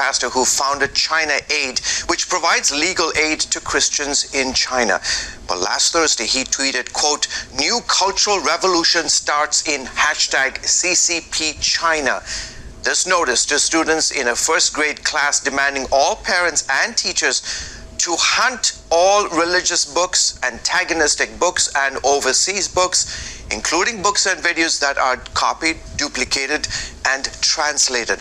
pastor who founded China Aid, which provides legal aid to Christians in China. But last Thursday, he tweeted, quote, "New cultural revolution starts in #CCP China." This notice to students in a first grade class demanding all parents and teachers to hunt all religious books, antagonistic books, and overseas books, including books and videos that are copied, duplicated, and translated.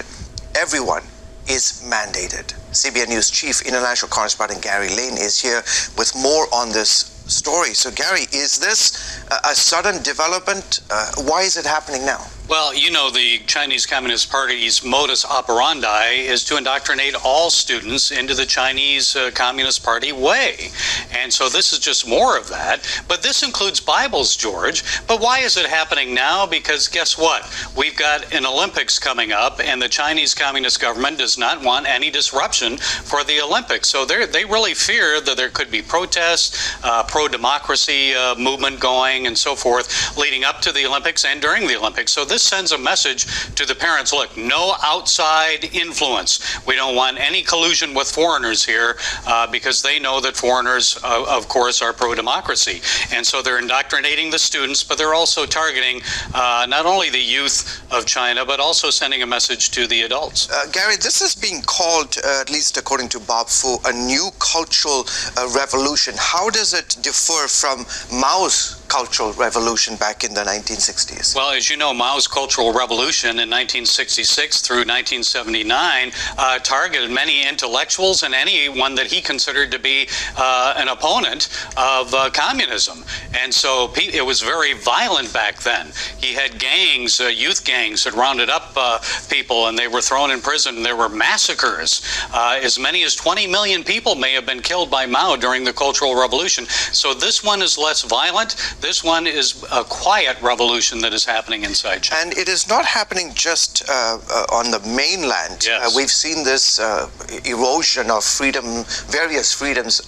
Everyone is mandated. CBN News Chief International Correspondent Gary Lane is here with more on this story. So Gary, is this a sudden development? Why is it happening now? Well, you know, the Chinese Communist Party's modus operandi is to indoctrinate all students into the Chinese Communist Party way. And so this is just more of that. But this includes Bibles, George. But why is it happening now? Because guess what? We've got an Olympics coming up, and the Chinese Communist government does not want any disruption for the Olympics. So they really fear that there could be protests, pro-democracy movement going, and so forth, leading up to the Olympics and during the Olympics. So this sends a message to the parents, look, no outside influence. We don't want any collusion with foreigners here because they know that foreigners, of course, are pro-democracy. And so they're indoctrinating the students, but they're also targeting not only the youth of China, but also sending a message to the adults. Gary, this is being called, at least according to Bob Fu, a new cultural revolution. How does it differ from Mao's cultural revolution back in the 1960s? Well, as you know, Mao's Cultural Revolution in 1966 through 1979 targeted many intellectuals and anyone that he considered to be an opponent of communism. And so it was very violent back then. He had gangs, youth gangs that rounded up people, and they were thrown in prison. There were massacres. As many as 20 million people may have been killed by Mao during the Cultural Revolution. So this one is less violent. This one is a quiet revolution that is happening inside China. And it is not happening just on the mainland. Yes. We've seen this erosion of freedom, various freedoms